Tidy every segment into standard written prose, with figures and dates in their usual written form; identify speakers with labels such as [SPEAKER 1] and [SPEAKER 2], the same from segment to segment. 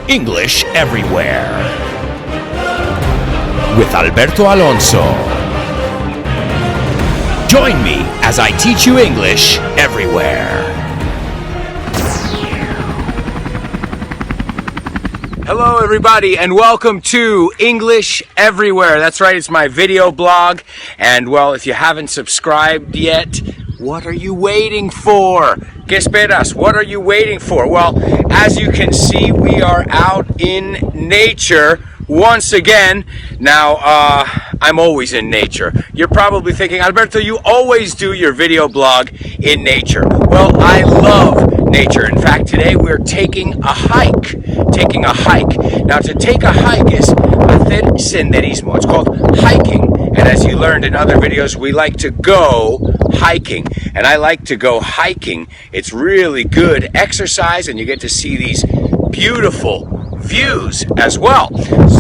[SPEAKER 1] English Everywhere with Alberto Alonso. Join me as I teach you English everywhere. Hello everybody and welcome to English Everywhere. That's right, it's my video blog. And well, if you haven't subscribed yet, what are you waiting for? ¿Qué esperas? What are you waiting for? Well, as you can see, we are out in nature once again. Now, I'm always in nature. You're probably thinking, Alberto, you always do your video blog in nature. Well, I love nature. In fact, today we're taking a hike. Now, to take a hike is hacer senderismo. It's called hiking. And as you learned in other videos, we like to go hiking. And I like to go hiking. It's really good exercise, and you get to see these beautiful views as well.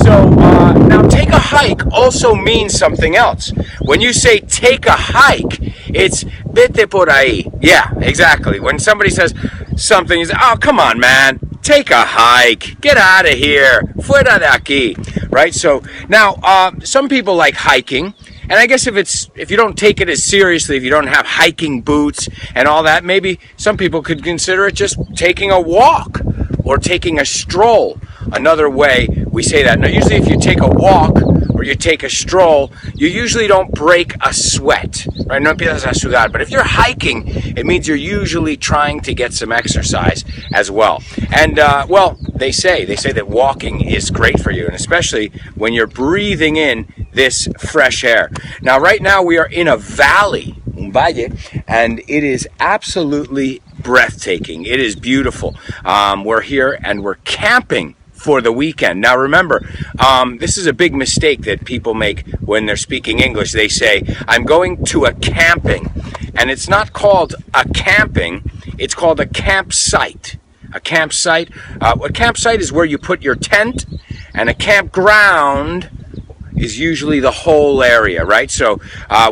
[SPEAKER 1] So now take a hike also means something else. When you say take a hike, it's vete por ahí. Yeah, exactly. When somebody says something, you say, oh, come on, man. Take a hike. Get out of here. Fuera de aquí. Right? So now some people like hiking. And I guess if you don't take it as seriously, if you don't have hiking boots and all that, maybe some people could consider it just taking a walk or taking a stroll. Another way we say that. Now, usually if you take a walk or you take a stroll, you usually don't break a sweat, right? No empiezas a sudar. But if you're hiking, it means you're usually trying to get some exercise as well. And, well, they say that walking is great for you, and especially when you're breathing in this fresh air. Now, right now we are in a valley, un valle, and it is absolutely breathtaking. It is beautiful. We're here and we're camping for the weekend. Now remember, this is a big mistake that people make when they're speaking English. They say, I'm going to a camping. And it's not called a camping, it's called a campsite. A campsite is where you put your tent, and a campground is usually the whole area, right? So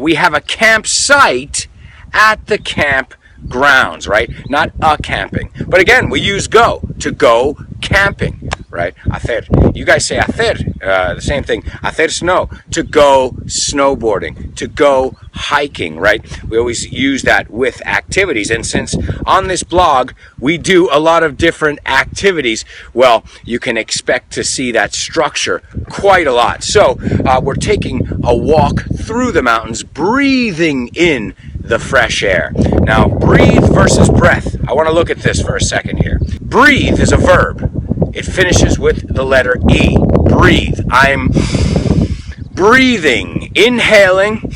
[SPEAKER 1] we have a campsite at the campgrounds, right? Not a camping. But again, we use go, to go camping, right? Hacer. You guys say hacer, the same thing. Hacer snow, to go snowboarding, to go hiking, right? We always use that with activities. And since on this blog, we do a lot of different activities, well, you can expect to see that structure quite a lot. So we're taking a walk through the mountains, breathing in the fresh air. Now, breathe versus breath. I want to look at this for a second here. Breathe is a verb. It finishes with the letter E. Breathe. I'm breathing, inhaling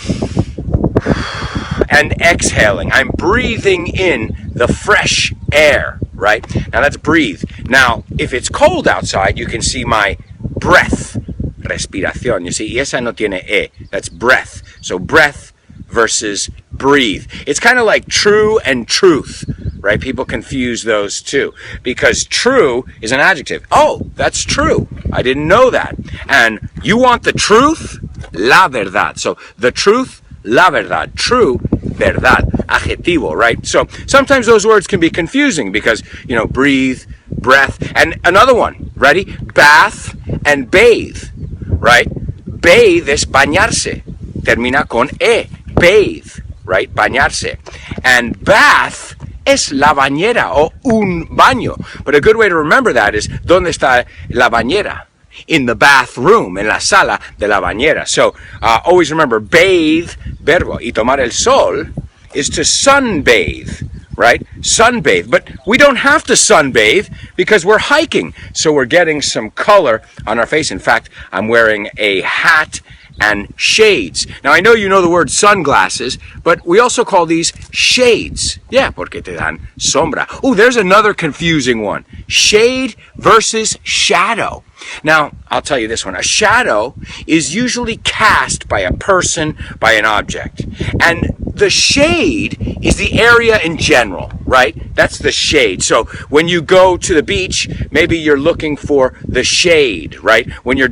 [SPEAKER 1] and exhaling. I'm breathing in the fresh air, right? Now that's breathe. Now, if it's cold outside, you can see my breath. Respiración. You see, y esa no tiene E. That's breath. So breath versus breathe. It's kind of like true and truth, right? People confuse those two because true is an adjective. Oh, that's true. I didn't know that. And you want the truth? La verdad. So the truth, la verdad. True, verdad. Adjetivo, right? So sometimes those words can be confusing because, you know, breathe, breath. And another one, ready? Bath and bathe, right? Bathe es bañarse. Termina con E. Bathe, right? Bañarse. And bath es la bañera o un baño. But a good way to remember that is, ¿dónde está la bañera? In the bathroom, en la sala de la bañera. So always remember, bathe, verbo, y tomar el sol is to sunbathe, right? Sunbathe. But we don't have to sunbathe because we're hiking. So we're getting some color on our face. In fact, I'm wearing a hat and shades. Now, I know you know the word sunglasses, but we also call these shades. Yeah, porque te dan sombra. Oh, there's another confusing one. Shade versus shadow. Now, I'll tell you this one. A shadow is usually cast by a person, by an object. And the shade is the area in general, right? That's the shade. So when you go to the beach, maybe you're looking for the shade, right? When you're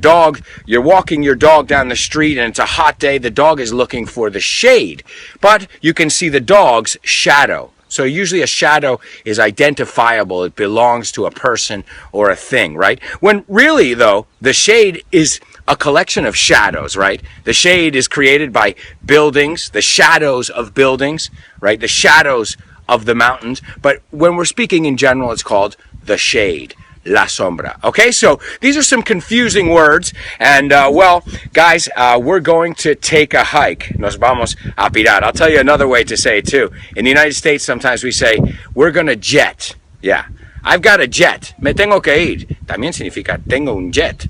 [SPEAKER 1] walking your dog down the street and it's a hot day, the dog is looking for the shade. But you can see the dog's shadow, So usually a shadow is identifiable. It belongs to a person or a thing, right? When really, though, the shade is a collection of shadows, right? The shade is created by buildings, the shadows of buildings, right? The shadows of the mountains. But when we're speaking in general, it's called the shade. La sombra. Okay, so these are some confusing words. And, well, guys, we're going to take a hike. Nos vamos a pirar. I'll tell you another way to say it, too. In the United States, sometimes we say, we're going to jet. Yeah. I've got a jet. Me tengo que ir. También significa tengo un jet.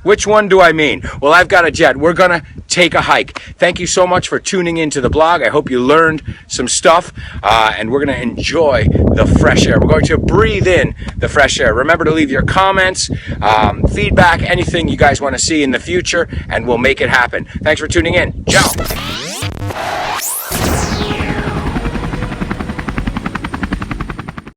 [SPEAKER 1] Which one do I mean? Well, I've got a jet. We're going to take a hike. Thank you so much for tuning into the blog. I hope you learned some stuff, and we're going to enjoy the fresh air. We're going to breathe in the fresh air. Remember to leave your comments, feedback, anything you guys want to see in the future, and we'll make it happen. Thanks for tuning in. Ciao.